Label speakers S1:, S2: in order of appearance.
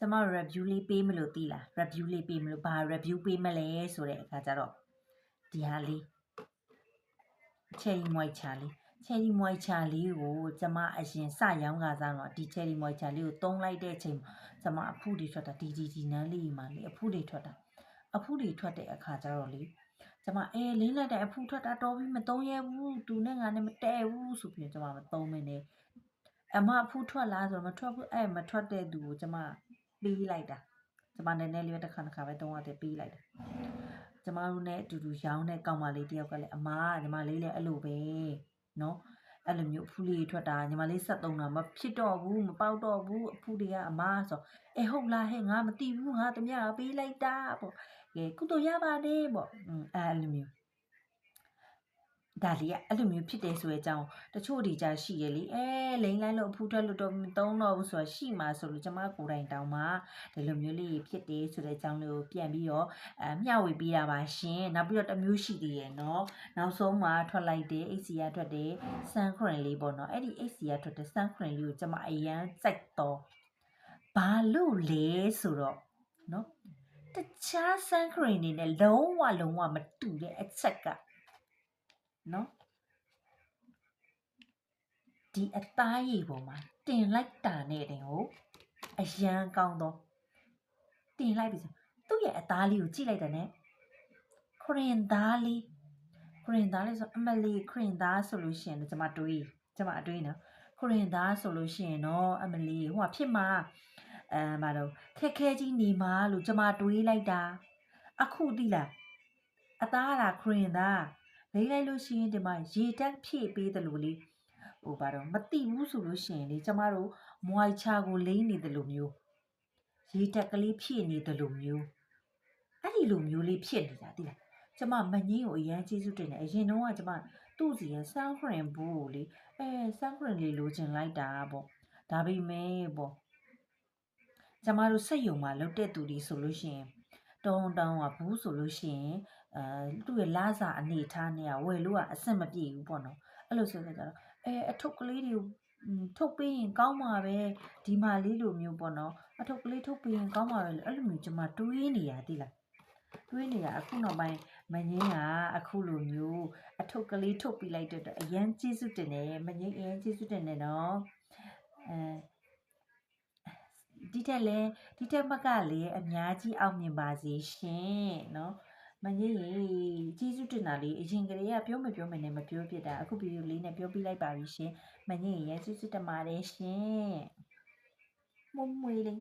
S1: ကျမ review လေးပေးမလို့သိလား review လေးပေးမလို့ဘာ review ပေးမလဲဆိုတဲ့အခါကျတော့ဒီဟာလေး cherry moisture လေး cherry moisture လေးကိုကျမအရင်စရောင်းကစားတော့ဒီ cherry moisture လေးကိုသုံးလိုက်တဲ့အချိန်ကျမအဖုတွေထွက်တာဒီနန်းလေးမှာလေအဖုတွေထွက်တာအဖုတွေထွက်တဲ့အခါကျတော့လေကျမလင်းလိုက်တဲ့အဖုထွက်တာတော်ပြီးမသုံးရဘူးသူနဲ့ငါနဲ့မတည့်ဘူးဆိုပြီးကျမမသုံးမနေအမအဖုထွက်လားဆိုတော့မထွက်ဘူးမထွက်တဲ့သူကိုကျမပေးလိုက်တာကျမနည်းနည်းလေးတစ်ခါပဲသုံးရတယ်ပေးလိုက်တာကျမတို့နဲ့အတူတူရောင်းတဲ့ကောင်မလေးတယောက်ကလည်းအမညီမလေးလည်းအဲ့လိုပဲနော်အဲ့လိုမျိုးအဖုလေးထွက်တာညီမလေးဆက်သုံးတာမဖြစ်တော့ဘူးမပေါက်တော့ဘူးအဖုတွေကအမဆိုဟုတ်လားဟဲ့ငါမသိဘူးငါတမရပေးလိုက်တာပေါ့ကုသိုလ်ရပါတယ်ပေါ့အဲ့လိုမျိုးဒါလေးကအဲ့လိုမျိုးဖြစ်တယ်ဆိုတဲ့အကြောင်းတချို့ဒီကြရှိရလေလိမ့်လိုက်လို့အဖူးထွက်လို့တော့မသုံးတော့ဘူးဆိုတာရှိမှာဆိုလို့ကျမကိုယ်တိုင်တောင်းမှာဒီလိုမျိုးလေးဖြစ်တယ်ဆိုတဲ့အကြောင်းလေးကိုပြန်ပြီးတော့မျှဝေပေးတာပါရှင်နောက်ပြီးတော့တစ်မျိုးရှိသေးရဲ့နော်နောက်ဆုံးမှာထွက်လိုက်တဲ့ HCR ထွက်တဲ့ sun cream လေးပေါ့နော်အဲ့ဒီ HCR ထွက်တဲ့ sun cream လေးကိုကျမအရန်စိုက်တော့ဘာလို့လဲဆိုတော့နော်တခြား sun cream တွေနဲ့လုံးဝမတူတဲ့အချက်ကနော်ဒီအသားရည်ပေါ်မှာတင်လိုက်တာနဲ့တင်ကိုအရန်ကောင်းတော့တင်လိုက်ပြီဆိုသူ့ရဲ့အသားလေးကိုကြည့်လိုက်တာနဲ့ခရင်သားလေးဆိုအမလီခရင်သားဆိုလို့ရှိရင်ကျမအတွေးနော်ခရင်သားဆိုလို့ရှိရင်တော့အမလီဟိုဖြစ်မှာမတော့ခက်ခဲကြီးနေမှာလို့ကျမတွေးလိုက်တာအခုသိလားအသားကခရင်သားလိမ့်လိုက်လို့ရှိရင်ဒီမှာရေတက်ဖြည့်ပေးတယ်လို့လေဟိုဘာတော့မသိဘူးဆိုလို့ရှိရင်လေကျမတို့မွိုင်ချာကိုလိမ့်နေတယ်လို့မျိုးရေတက်ကလေးဖြည့်နေတယ်လို့မျိုးအဲ့ဒီလိုမျိုးလေးဖြစ်နေတာသိလားကျမမငင်းကိုအရန်ကျေးဇူးတင်တယ်အရင်တော့ကကျမသူ့စီရဲ့ sun cream ဘူးကိုလေsun cream လေးလိုချင်လိုက်တာပေါ့ဒါပေမဲ့ပေါ့ကျမတို့စက်ယုံမှာလောက်တဲ့သူတွေဆိုလို့ရှိရင်တောင်းကဘူးဆိုလို့ရှိရင်သူ့ရဲ့လာစာအနေထားနဲ့ဝယ်လို့ကအဆင်မပြေဘူးပေါ့နော်အဲ့လိုဆိုကြတော့အထုပ်ကလေးတွေထုတ်ပေးရင်ကောင်းမှာပဲဒီမှာလေးလိုမျိုးပေါ့နော်အထုပ်ကလေးထုတ်ပေးရင်ကောင်းမှာပဲအဲ့လိုမျိုးကျမတွေးနေရသေးလားတွေးနေတာအခုနောက်ပိုင်းမငင်းကအခုလိုမျိုးအထုပ်ကလေးထုတ်ပေးလိုက်တော့အရန်ကျေးဇူးတင်တယ်မငင်းအရန်ကျေးဇူးတင်တယ်နော်ဒီတက်မကလည်းအများကြီးအောင်မြင်ပါစေရှင်နော်မငင်းရေကျေးဇူးတင်တာလေးအရင်ကလေးကပြောမနဲ့မပြောဖြစ်တာအခုဗီဒီယိုလေးနဲ့ပြောပြလိုက်ပါပြီရှင်မငင်းရေကျေးဇူးတင်ပါတယ်ရှင်မွေးလေး